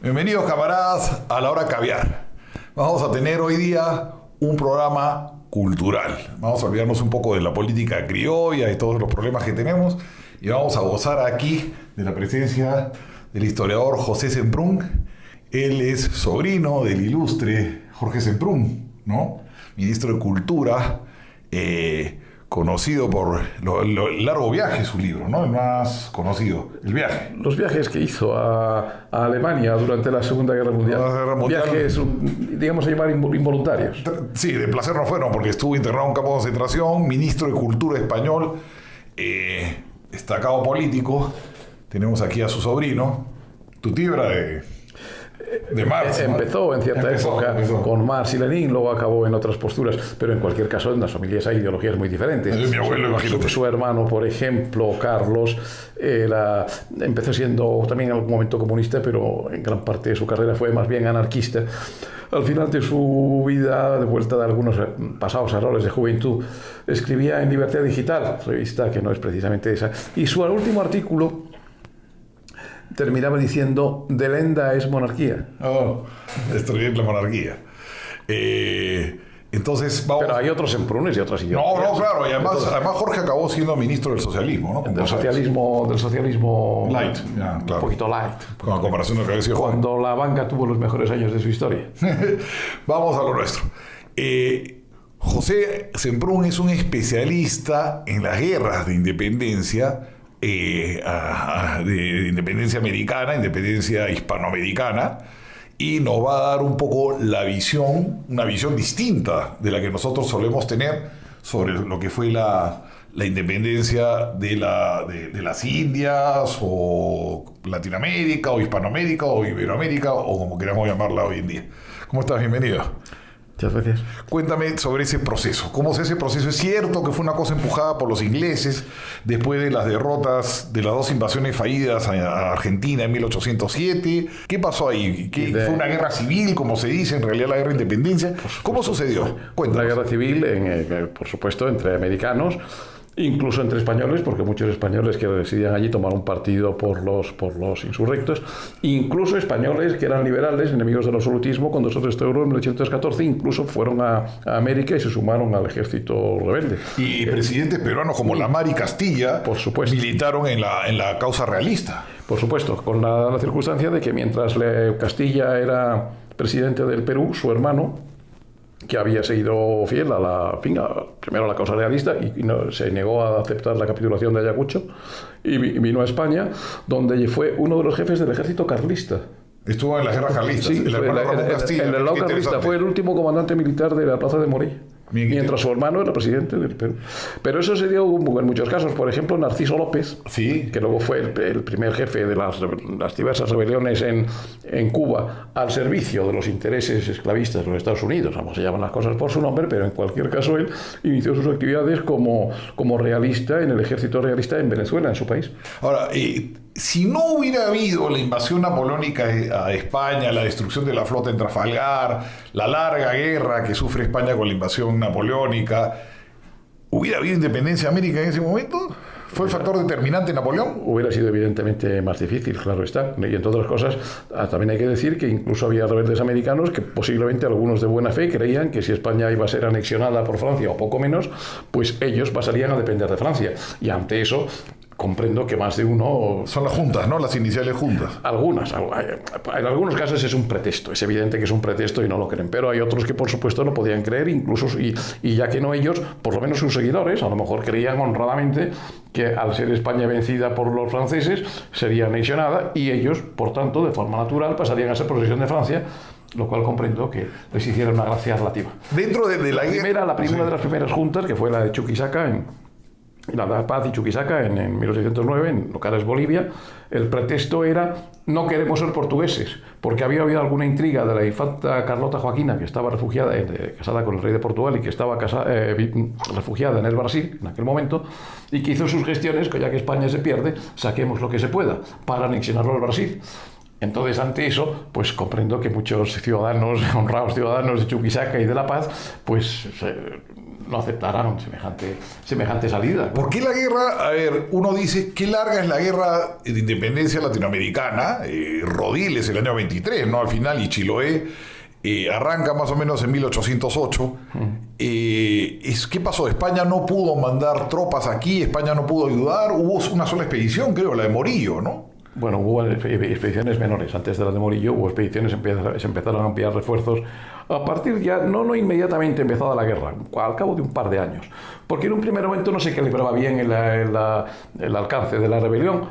Bienvenidos, camaradas, a la hora caviar. Vamos a tener hoy día un programa cultural. Vamos a olvidarnos un poco de la política criolla y todos los problemas que tenemos y vamos a gozar aquí de la presencia del historiador José Semprún. Él es sobrino del ilustre Jorge Semprún, ¿no? Ministro de Cultura, conocido por el largo viaje, su libro, ¿no? El más conocido, El viaje. Los viajes que hizo a Alemania durante la Segunda Guerra Mundial. Viajes, digamos, a llamar involuntarios. Sí, de placer no fueron, porque estuvo internado en un campo de concentración, ministro de Cultura español, destacado político. Tenemos aquí a su sobrino, tu tío era de Marx. Empezó en cierta época con Marx y Lenin, luego acabó en otras posturas, pero en cualquier caso en las familias hay ideologías muy diferentes. Mi abuelo, imagínate. Su hermano, por ejemplo, Carlos, empezó siendo también en algún momento comunista, pero en gran parte de su carrera fue más bien anarquista. Al final de su vida, de vuelta de algunos pasados errores de juventud, escribía en Libertad Digital, revista que no es precisamente esa, y su último artículo terminaba diciendo: Delenda es monarquía. Oh, destruir la monarquía. Entonces vamos. Pero hay otros Semprunes y otras ideologías. No, claro, y además Jorge acabó siendo ministro del socialismo, ¿no? Del socialismo light, ya, claro. Un poquito light. Con la comparación de lo que había sido cuando la banca tuvo los mejores años de su historia. Vamos a lo nuestro. José Semprún es un especialista en las guerras de independencia. De independencia americana, independencia hispanoamericana, y nos va a dar un poco una visión distinta de la que nosotros solemos tener sobre lo que fue la independencia de las Indias, o Latinoamérica, o Hispanoamérica, o Iberoamérica, o como queramos llamarla hoy en día. ¿Cómo estás? Bienvenido. Muchas gracias. Cuéntame sobre ese proceso. ¿Cómo es ese proceso? Es cierto que fue una cosa empujada por los ingleses después de las derrotas de las dos invasiones fallidas a Argentina en 1807. ¿Qué pasó ahí? ¿Fue una guerra civil, como se dice, en realidad la guerra de independencia? ¿Cómo sucedió? Cuéntanos. Una guerra civil, por supuesto, entre americanos, incluso entre españoles, porque muchos españoles que residían allí tomaron partido por los insurrectos, incluso españoles que eran liberales, enemigos del absolutismo, cuando se restauró en 1814, incluso fueron a América y se sumaron al ejército rebelde. Y presidentes peruanos como Lamar y Castilla, por supuesto, militaron en la causa realista. Por supuesto, con la circunstancia de que mientras Castilla era presidente del Perú, su hermano, que había seguido fiel primero a la causa realista y se negó a aceptar la capitulación de Ayacucho, y vino a España, donde fue uno de los jefes del ejército carlista. Estuvo en las guerras carlistas. Sí, en el lado carlista. Fue el último comandante militar de la Plaza de Morey, mientras su hermano era presidente del Perú. Pero eso se dio en muchos casos. Por ejemplo, Narciso López, sí, que luego fue el primer jefe de las diversas rebeliones en Cuba, al servicio de los intereses esclavistas de los Estados Unidos, vamos, se llaman las cosas por su nombre, pero en cualquier caso él inició sus actividades como realista en el ejército realista en Venezuela, en su país. Ahora, si no hubiera habido la invasión napoleónica a España, la destrucción de la flota en Trafalgar, la larga guerra que sufre España con la invasión napoleónica, ¿hubiera habido independencia de América en ese momento? ¿Fue el factor determinante Napoleón? Hubiera sido evidentemente más difícil, claro está. Y entre otras cosas, también hay que decir que incluso había rebeldes americanos que posiblemente algunos de buena fe creían que si España iba a ser anexionada por Francia o poco menos, pues ellos pasarían a depender de Francia. Y ante eso, comprendo que más de uno... Son las juntas, ¿no? Las iniciales juntas. Algunas. En algunos casos es un pretexto. Es evidente que es un pretexto y no lo creen. Pero hay otros que, por supuesto, no podían creer, incluso... Y ya que no ellos, por lo menos sus seguidores, a lo mejor creían honradamente que al ser España vencida por los franceses, sería anexionada y ellos, por tanto, de forma natural, pasarían a ser posesión de Francia, lo cual comprendo que les hiciera una gracia relativa. Dentro de la primera sí, de las primeras juntas, que fue la de Chuquisaca, la Paz y Chuquisaca en 1809, en lo que ahora es Bolivia, el pretexto era: no queremos ser portugueses, porque había habido alguna intriga de la infanta Carlota Joaquina, que estaba refugiada, casada con el rey de Portugal, y que estaba refugiada en el Brasil en aquel momento, y que hizo sus gestiones, que ya que España se pierde, saquemos lo que se pueda para anexionarlo al Brasil. Entonces, ante eso, pues comprendo que muchos ciudadanos, honrados ciudadanos de Chuquisaca y de La Paz, pues no aceptarán semejante salida. ¿Por qué la guerra? A ver, uno dice, qué larga es la guerra de independencia latinoamericana. Rodiles, el año 23, ¿no? Al final, y Chiloé arranca más o menos en 1808. ¿Qué pasó? España no pudo mandar tropas aquí, España no pudo ayudar. Hubo una sola expedición, creo, la de Morillo, ¿no? Bueno, hubo expediciones menores. Antes de la de Morillo hubo expediciones, se empezaron a enviar refuerzos a partir ya, no inmediatamente empezada la guerra, al cabo de un par de años. Porque en un primer momento no se calibraba bien el alcance de la rebelión.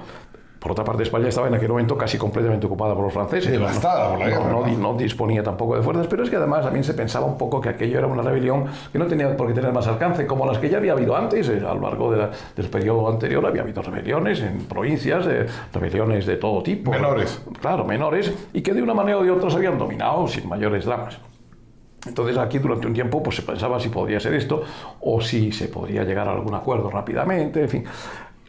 Por otra parte, España estaba en aquel momento casi completamente ocupada por los franceses. Devastada por la guerra. No disponía tampoco de fuerzas, pero es que además también se pensaba un poco que aquello era una rebelión que no tenía por qué tener más alcance, como las que ya había habido antes. A lo largo del periodo anterior había habido rebeliones en provincias, rebeliones de todo tipo. Menores. Claro, menores, y que de una manera o de otra se habían dominado sin mayores dramas. Entonces aquí durante un tiempo pues se pensaba si podría ser esto o si se podría llegar a algún acuerdo rápidamente, en fin.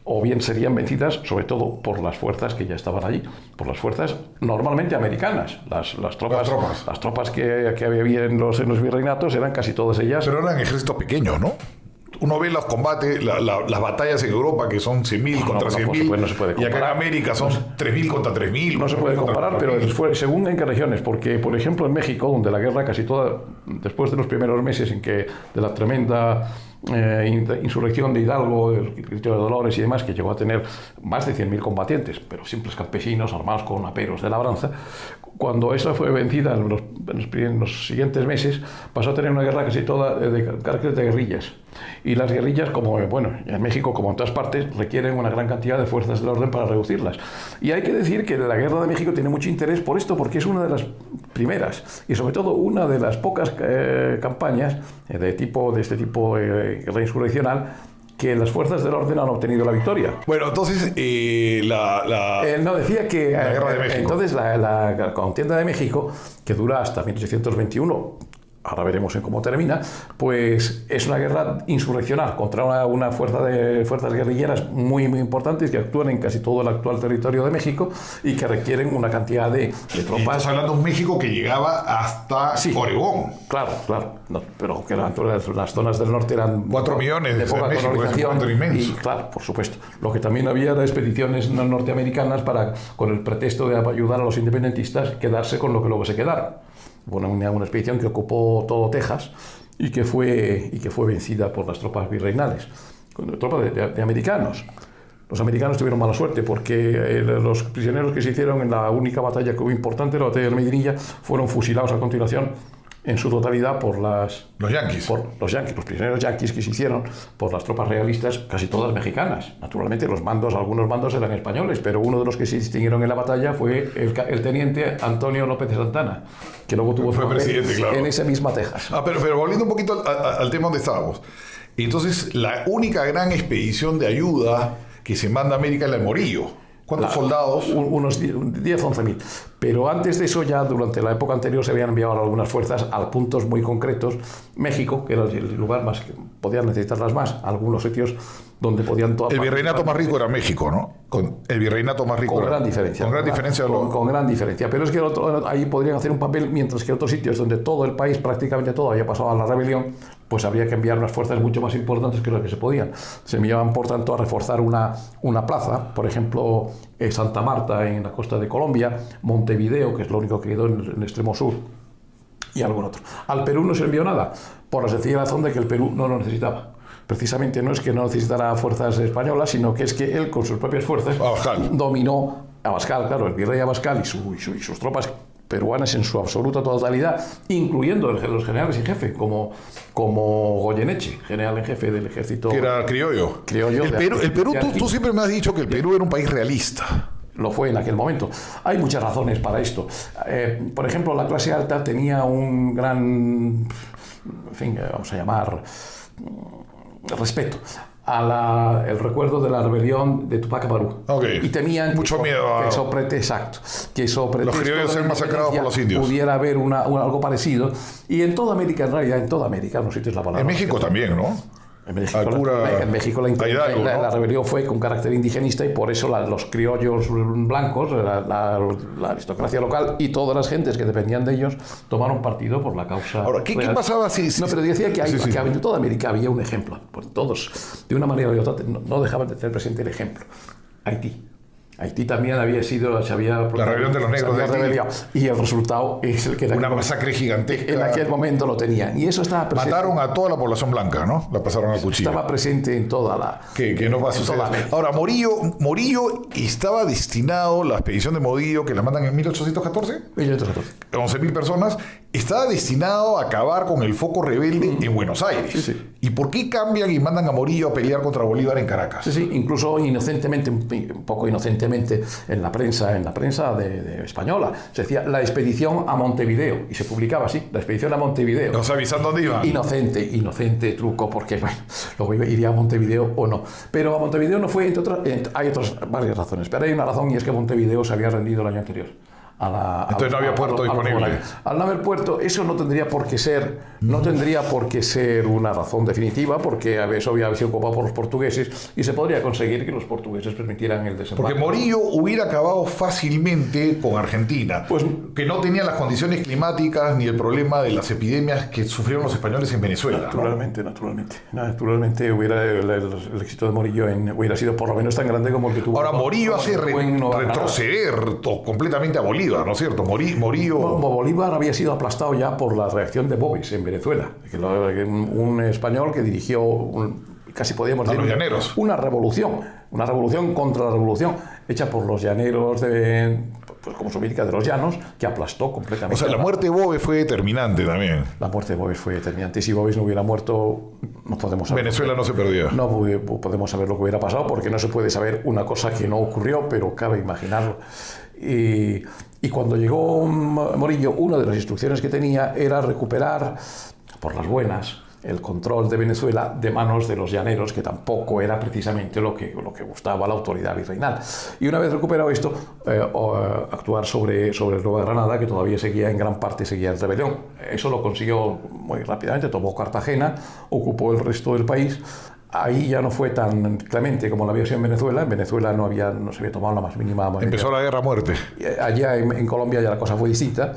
O bien serían vencidas, sobre todo por las fuerzas que ya estaban allí, por las fuerzas normalmente americanas. Las tropas que había en los virreinatos eran casi todas ellas. Pero eran ejércitos pequeños, ¿no? Uno ve los combates, las batallas en Europa que son 100.000 contra 100.000, no se puede comparar. Y acá en América son 3.000 contra 3.000. No se puede comparar, pero según en qué regiones, porque por ejemplo en México, donde la guerra casi toda, después de los primeros meses de la tremenda insurrección de Hidalgo, el Grito de Dolores y demás, que llegó a tener más de 100.000 combatientes, pero simples campesinos armados con aperos de labranza. Cuando esa fue vencida en los siguientes meses, pasó a tener una guerra casi toda de carácter de guerrillas. Y las guerrillas, como en México, como en todas partes, requieren una gran cantidad de fuerzas del orden para reducirlas. Y hay que decir que la guerra de México tiene mucho interés por esto, porque es una de las primeras y sobre todo una de las pocas campañas de este tipo guerra insurreccional que las fuerzas del orden han obtenido la victoria. Bueno, entonces decía que la guerra de México. Entonces la contienda de México, que dura hasta 1821, ahora veremos en cómo termina, pues es una guerra insurreccional contra una fuerzas guerrilleras muy importantes que actúan en casi todo el actual territorio de México y que requieren una cantidad de tropas. Estás hablando de un México que llegaba hasta Oregón. Claro. No, pero que las zonas del norte eran 4 millones de poca México, colonización. Y claro, por supuesto. Lo que también había era expediciones norteamericanas para, con el pretexto de ayudar a los independentistas, quedarse con lo que luego se quedaron. Bueno, una expedición que ocupó todo Texas y que fue vencida por las tropas virreinales, tropas de americanos. Los americanos tuvieron mala suerte porque los prisioneros que se hicieron en la única batalla que hubo importante, la batalla de Medinilla, fueron fusilados a continuación en su totalidad por los yanquis. Los prisioneros yanquis que se hicieron por las tropas realistas, casi todas mexicanas. Naturalmente algunos mandos eran españoles, pero uno de los que se distinguieron en la batalla fue el teniente Antonio López de Santana, que luego fue presidente, claro, en esa misma Texas. Pero volviendo un poquito al tema donde estábamos. Entonces, la única gran expedición de ayuda que se manda a América es la de Morillo. ¿Cuántos soldados? Unos 10-11.000. Pero antes de eso, ya durante la época anterior, se habían enviado algunas fuerzas a puntos muy concretos. México, que era el lugar más que podían necesitarlas más, algunos sitios donde podían... El virreinato más rico era México, ¿no? El virreinato más rico. Con gran diferencia. Con gran diferencia. Pero es que ahí podrían hacer un papel, mientras que otros sitios donde todo el país, prácticamente todo, había pasado a la rebelión, pues habría que enviar unas fuerzas mucho más importantes que las que se podían. Se enviaban, por tanto, a reforzar una plaza, por ejemplo, Santa Marta en la costa de Colombia, Montevideo, que es lo único que quedó en el extremo sur, y algún otro. Al Perú no se envió nada, por la sencilla razón de que el Perú no lo necesitaba. Precisamente no es que no necesitara fuerzas españolas, sino que es que él, con sus propias fuerzas, dominó Abascal, claro, el virrey Abascal y sus tropas peruanas en su absoluta totalidad, incluyendo los generales en jefe, como Goyeneche, general en jefe del ejército. Que era criollo. El Perú, tú siempre me has dicho que el Perú era un país realista. Lo fue en aquel momento. Hay muchas razones para esto. Por ejemplo, la clase alta tenía un gran, en fin, vamos a llamar, respeto el recuerdo de la rebelión de Tupac Amaru. Okay. Y temían mucho miedo que sobre los criollos ser masacrados por los indios. Pudiera haber algo parecido. Y en toda América, en realidad, en toda América, no sé si es la palabra. En México también, ¿no? En México la rebelión fue con carácter indigenista y por eso los criollos blancos, la aristocracia local y todas las gentes que dependían de ellos tomaron partido por la causa. Ahora, ¿qué pasaba si...? No, pero decía que en toda América había un ejemplo. Pues todos, de una manera u otra, no dejaban de tener presente el ejemplo. Haití también se había... La rebelión de los negros de Haití. Y el resultado es el que... Una masacre gigantesca. En aquel momento lo tenían. Y eso estaba presente. Mataron a toda la población blanca, ¿no? La pasaron al cuchillo. Estaba presente en toda la... Que no va a suceder. Ahora, Morillo estaba destinado, la expedición de Morillo, que la mandan en 1814. 1814. 11.000 personas. Estaba destinado a acabar con el foco rebelde en Buenos Aires. Sí. ¿Y por qué cambian y mandan a Morillo a pelear contra Bolívar en Caracas? Sí, incluso inocentemente, un poco inocentemente, en la prensa de española, se decía la expedición a Montevideo, y se publicaba así, la expedición a Montevideo. ¿Nos avisan dónde iban? Inocente truco, porque bueno, luego iría a Montevideo o no. Pero a Montevideo no fue, hay otras varias razones, pero hay una razón, y es que Montevideo se había rendido el año anterior. Entonces no había puerto disponible. Al no haber puerto, eso no tendría por qué ser una razón definitiva, porque eso había sido ocupado por los portugueses y se podría conseguir que los portugueses permitieran el desembarco. Porque Morillo hubiera acabado fácilmente con Argentina, pues, que no tenía las condiciones climáticas ni el problema de las epidemias que sufrieron los españoles en Venezuela. Naturalmente hubiera el éxito de Morillo hubiera sido por lo menos tan grande como el que tuvo. Ahora Morillo hace retroceder completamente a Bolívar, ¿no es cierto? Bolívar había sido aplastado ya por la reacción de Boves en Venezuela, un español que dirigió casi podríamos decir una revolución contra la revolución hecha por los llaneros pues como soviética de los llanos, que aplastó completamente. O sea, la muerte de Boves fue determinante también. La muerte de Boves fue determinante. Si Boves no hubiera muerto, no podemos saber. Venezuela no se perdía. No podemos saber lo que hubiera pasado, porque no se puede saber una cosa que no ocurrió, pero cabe imaginarlo. Y cuando llegó Morillo, una de las instrucciones que tenía era recuperar, por las buenas, el control de Venezuela de manos de los llaneros, que tampoco era precisamente lo que gustaba a la autoridad virreinal. Y una vez recuperado esto, actuar sobre Nueva Granada, que todavía en gran parte seguía en rebelión. Eso lo consiguió muy rápidamente, tomó Cartagena, ocupó el resto del país. Ahí ya no fue tan clemente como lo había sido en Venezuela. En Venezuela no se había tomado la más mínima... Empezó la guerra a muerte. Allá en Colombia ya la cosa fue distinta.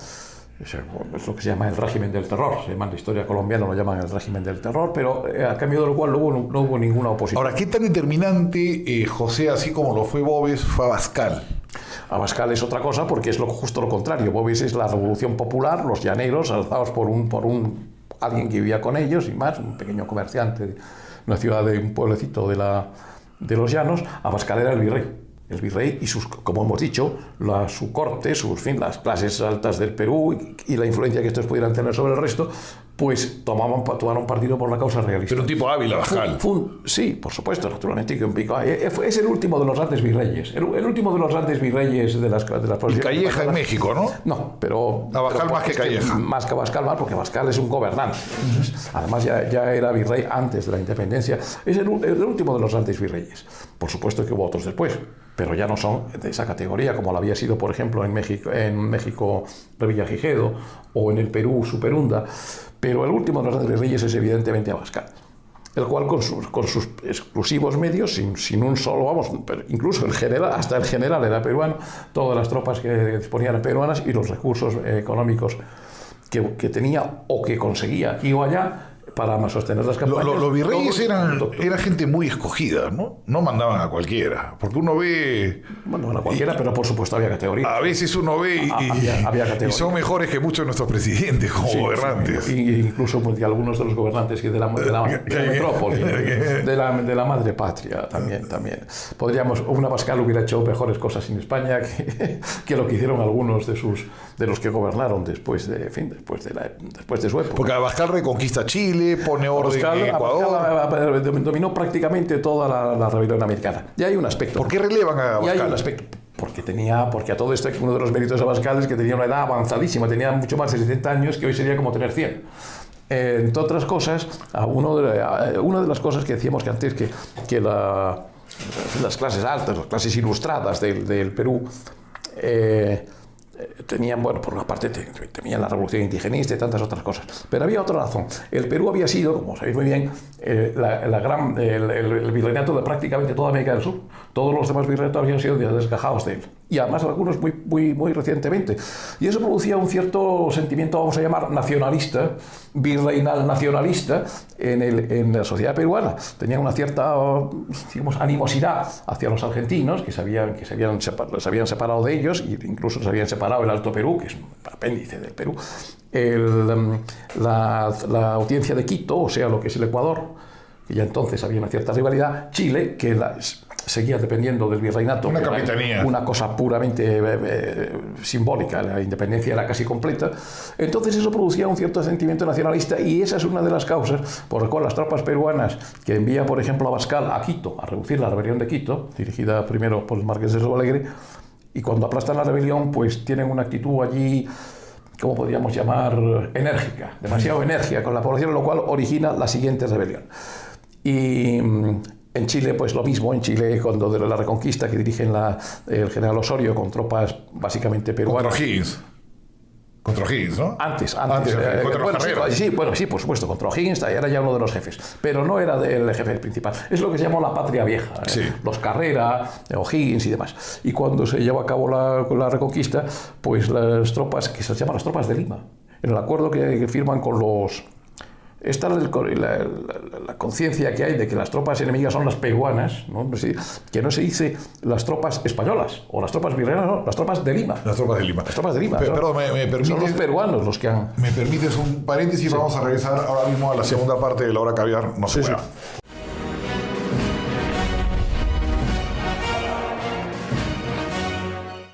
Es lo que se llama el régimen del terror. Se llama en la historia colombiana, lo llaman el régimen del terror, pero a cambio de lo cual no hubo ninguna oposición. Ahora, ¿qué tan determinante, José, así como lo fue Boves, fue Abascal? Abascal es otra cosa, porque es justo lo contrario. Boves es la revolución popular, los llaneros alzados por alguien que vivía con ellos y más, un pequeño comerciante, una ciudad de un pueblecito de los llanos. Abascal era el virrey y como hemos dicho, su corte, las clases altas del Perú y la influencia que estos pudieran tener sobre el resto, pues tomaron partido por la causa realista. Pero un tipo hábil, Abascal. Sí, por supuesto, naturalmente. Es el último de los grandes virreyes. El último de los grandes virreyes de las provincias. Y Calleja en México, ¿no? No, pero... Abascal más que Calleja. Más que Abascal, porque Abascal es un gobernante. Además, ya era virrey antes de la independencia. Es el último de los grandes virreyes. Por supuesto que hubo otros después, pero ya no son de esa categoría, como lo había sido, por ejemplo, en México Revillagigedo, o en el Perú Superunda. Pero el último de los grandes reyes es evidentemente Abascal, el cual con sus exclusivos medios, sin un solo, pero incluso hasta el general era peruano, todas las tropas que disponían eran peruanas y los recursos económicos que tenía o que conseguía aquí o allá para sostener las campañas. Los virreyes eran gente muy escogida, ¿no? No mandaban a cualquiera, porque uno ve... Bueno, a cualquiera, pero por supuesto había categorías. A veces uno ve y son mejores que muchos de nuestros presidentes como gobernantes. Incluso de algunos de los gobernantes de la metrópoli, de la madre patria también. Un Abascal hubiera hecho mejores cosas en España que lo que hicieron algunos de los que gobernaron después de su época. Porque Abascal reconquista Chile, pone orden en Ecuador. Abascal dominó prácticamente toda la rebelión americana. Y hay un aspecto. ¿Por qué relevan a Abascal? Y hay un aspecto. Porque a todo esto, uno de los méritos de Abascal es que tenía una edad avanzadísima, tenía mucho más de 70 años, que hoy sería como tener 100. Entre otras cosas, una de las cosas que decíamos que antes, que las clases altas, las clases ilustradas del Perú, tenían, bueno, por una parte tenían la revolución indigenista y tantas otras cosas. Pero había otra razón. El Perú había sido, como sabéis muy bien, el virreinato de prácticamente toda América del Sur. Todos los demás virreinatos habían sido desgajados de él. Y además algunos muy recientemente. Y eso producía un cierto sentimiento, vamos a llamar, nacionalista, virreinal nacionalista, en la sociedad peruana. Tenían una cierta, digamos, animosidad hacia los argentinos, que se habían separado de ellos, e incluso se habían separado el Alto Perú, que es un apéndice del Perú, la audiencia de Quito, o sea, lo que es el Ecuador, que ya entonces había una cierta rivalidad, Chile, que seguía dependiendo del virreinato, una capitanía, una cosa puramente simbólica, la independencia era casi completa. Entonces eso producía un cierto sentimiento nacionalista, y esa es una de las causas por las cuales las tropas peruanas que envía, por ejemplo, Abascal a Quito a reducir la rebelión de Quito, dirigida primero por el Marqués de Sobalegre, y cuando aplastan la rebelión, pues tienen una actitud allí, ¿cómo podríamos llamar? Enérgica, demasiado enérgica con la población, lo cual origina la siguiente rebelión. Y en Chile, pues lo mismo. En Chile, cuando de la Reconquista, que dirigen el general Osorio con tropas básicamente peruanas. Contra O'Higgins, ¿no? Antes. Contra sí, por supuesto, contra O'Higgins era ya uno de los jefes, pero no era el jefe principal. Es lo que se llamó la patria vieja, sí. Los Carrera, O'Higgins y demás. Y cuando se llevó a cabo la Reconquista, pues las tropas, que se llaman las tropas de Lima, en el acuerdo que firman con los... Esta es la conciencia que hay de que las tropas enemigas son las peruanas, ¿no? Que no se dice las tropas españolas o las tropas virreinanas, no, las tropas de Lima. Las tropas de Lima. Las tropas de Lima. Perdón, me permites, son los peruanos los que han... ¿Me permites un paréntesis? Sí. Vamos a regresar ahora mismo a la segunda parte de La Hora Caviar. No se mueva.